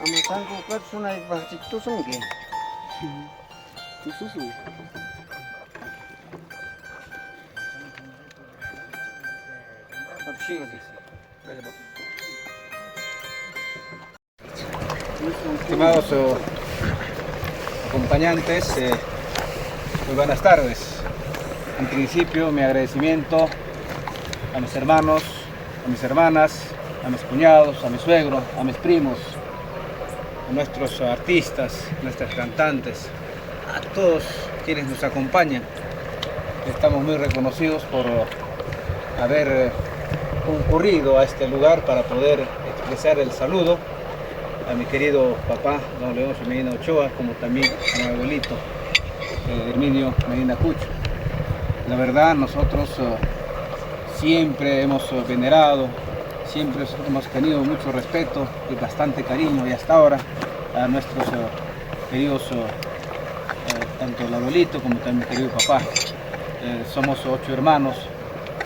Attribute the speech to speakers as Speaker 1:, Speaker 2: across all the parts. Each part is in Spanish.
Speaker 1: Amatangku kat sunai bahcik tu sungke. Tu susu.
Speaker 2: Estimados acompañantes, muy buenas tardes. En principio, mi agradecimiento a mis hermanos, a mis hermanas, a mis cuñados, a mi suegro, a mis primos, a nuestros artistas, nuestras cantantes, a todos quienes nos acompañan. Estamos muy reconocidos por haber concurrido a este lugar para poder expresar el saludo a mi querido papá, don Leoncio Medina Ochoa, como también a mi abuelito, Herminio Medina Cucho. La verdad, nosotros siempre hemos venerado, siempre hemos tenido mucho respeto y bastante cariño, y hasta ahora a nuestros queridos, tanto el abuelito como también mi querido papá. Somos 8 hermanos,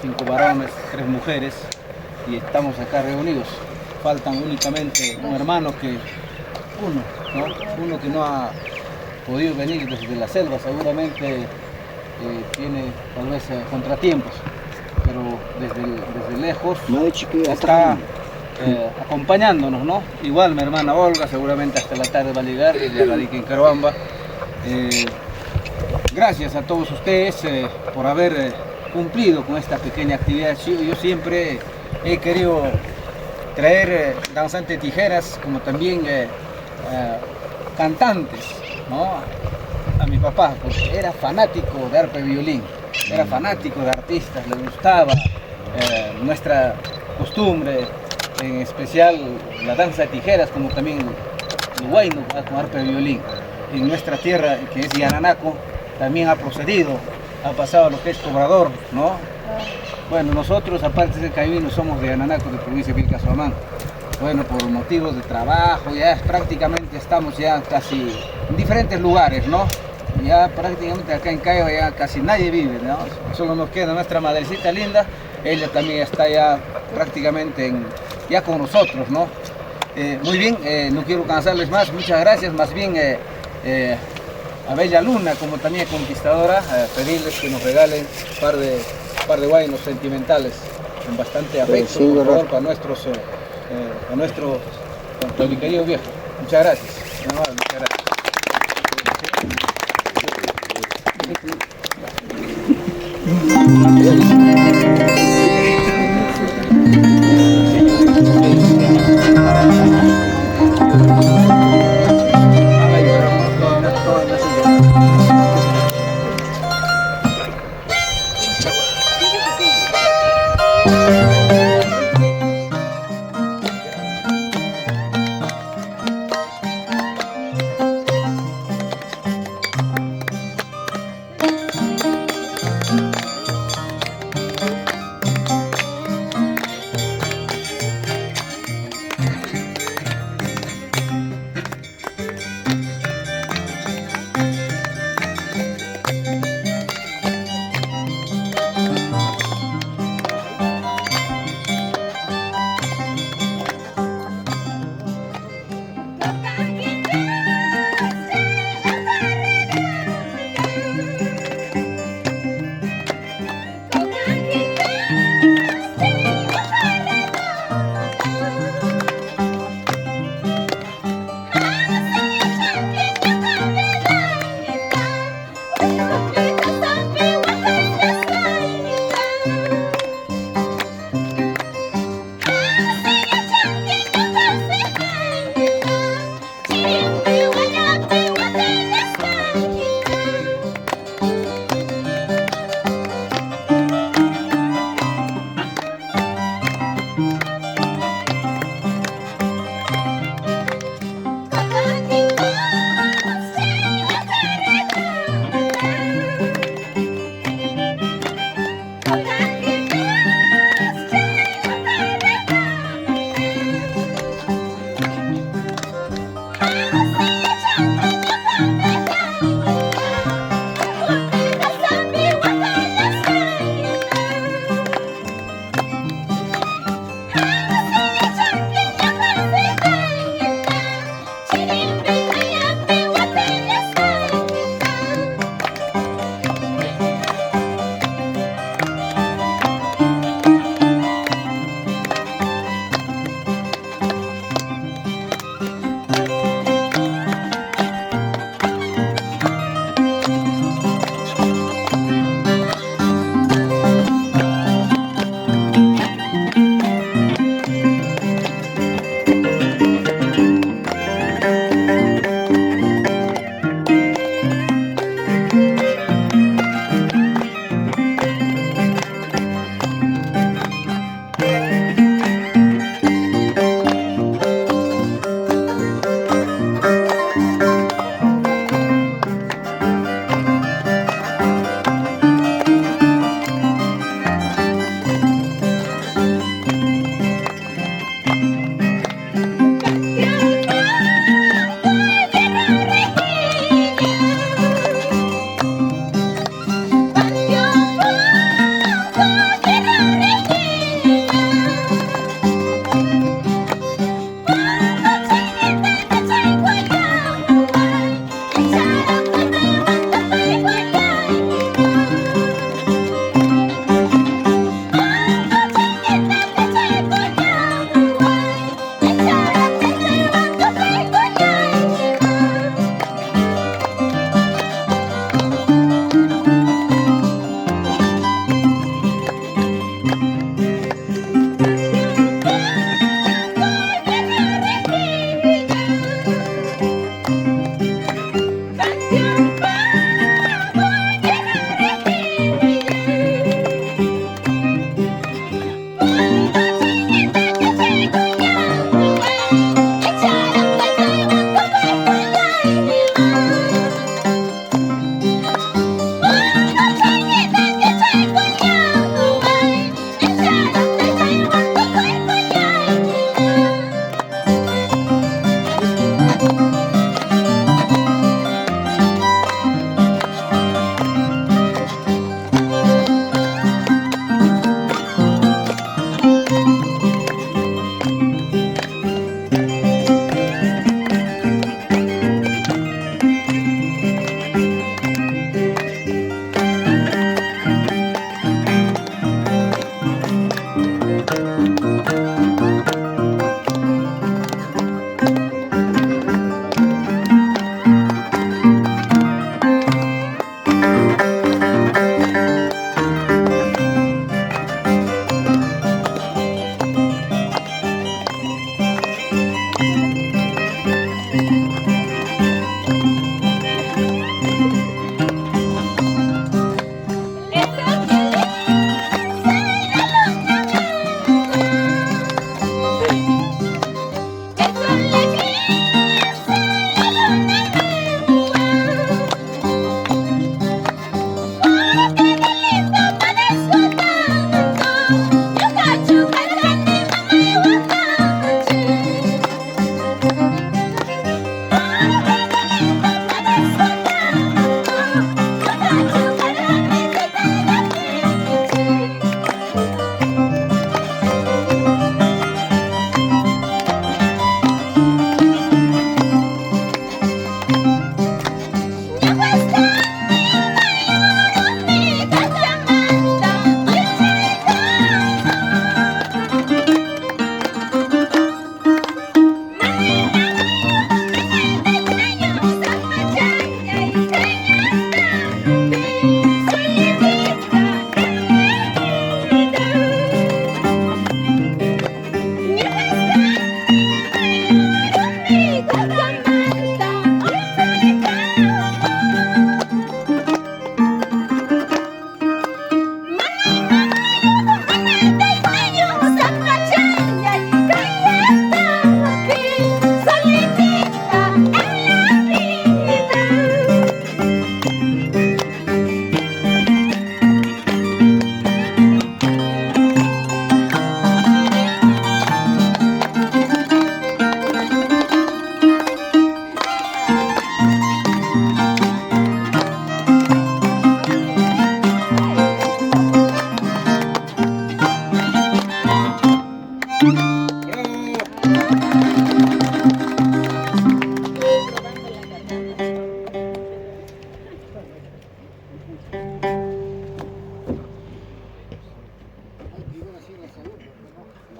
Speaker 2: 5 varones, 3 mujeres, y estamos acá reunidos. Faltan únicamente un hermano uno que no ha podido venir desde la selva, seguramente tiene tal vez contratiempos, pero desde lejos está acompañándonos, ¿no? Igual mi hermana Olga, seguramente hasta la tarde va a llegar, ella radica en Carabamba. Gracias a todos ustedes por haber cumplido con esta pequeña actividad. Yo siempre he querido traer danzantes tijeras como también cantantes, ¿no? A mi papá, porque era fanático de arpa y violín, era fanático de artistas, le gustaba nuestra costumbre, en especial la danza de tijeras, como también el huayno con arpa y violín. En nuestra tierra, que es Yananaco, también ha procedido, ha pasado a lo que es Cobrador, ¿no? Bueno, nosotros, aparte de Caivino, somos de Yananaco, de provincia de Vilcasomán. Bueno, por motivos de trabajo, ya prácticamente estamos ya casi en diferentes lugares, ¿no? Ya prácticamente acá en Caiba ya casi nadie vive, ¿no? Solo nos queda nuestra madrecita linda, ella también está ya prácticamente ya con nosotros, ¿no? Muy bien, no quiero cansarles más, muchas gracias, más bien a Bella Luna, como también conquistadora, pedirles que nos regalen un par de guaynos sentimentales con bastante afecto, por favor, para mi querido viejo. Muchas gracias. Muchas gracias.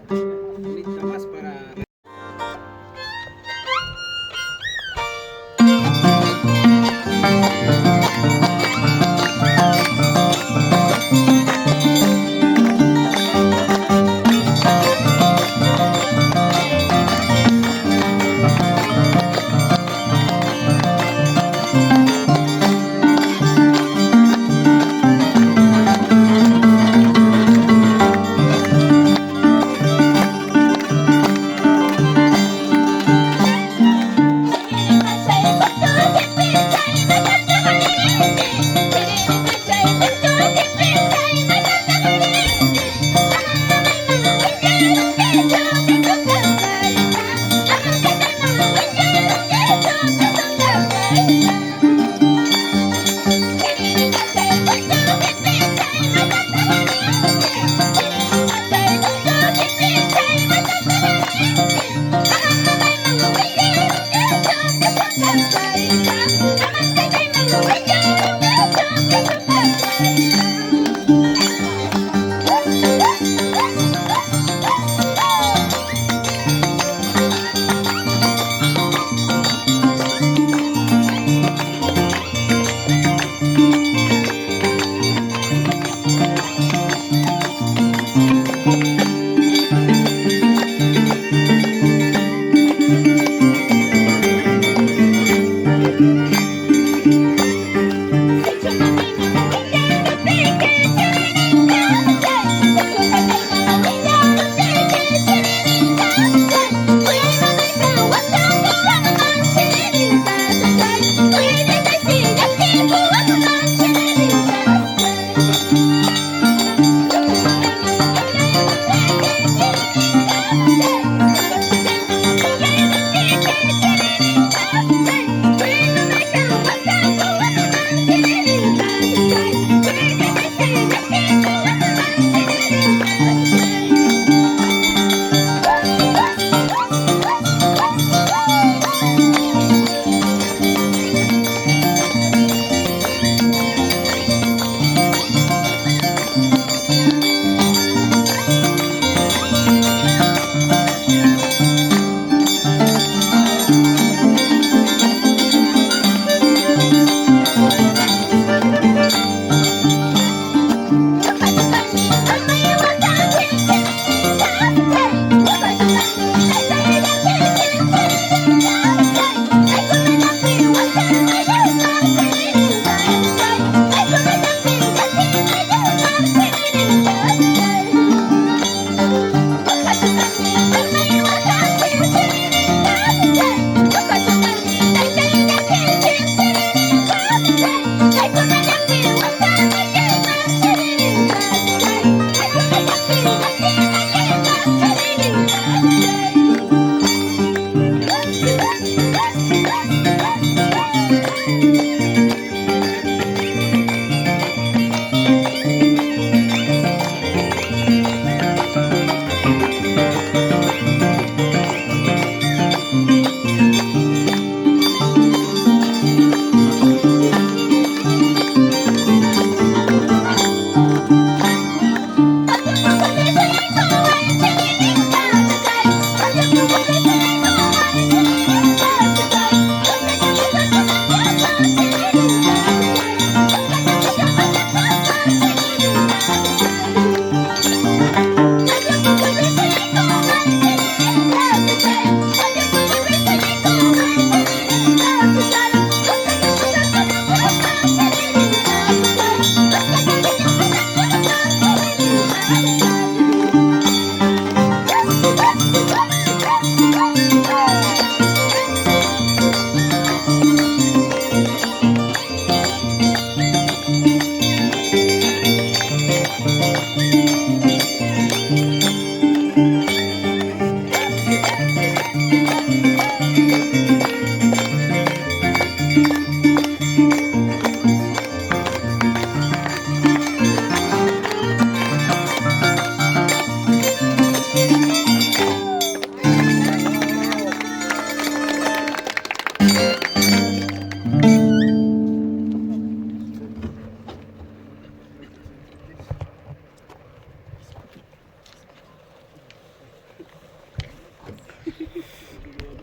Speaker 2: Bonita más para...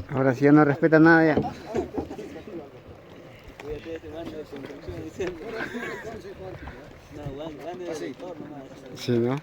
Speaker 1: Ahora sí ya no respeta nada ya. Sí, ¿no?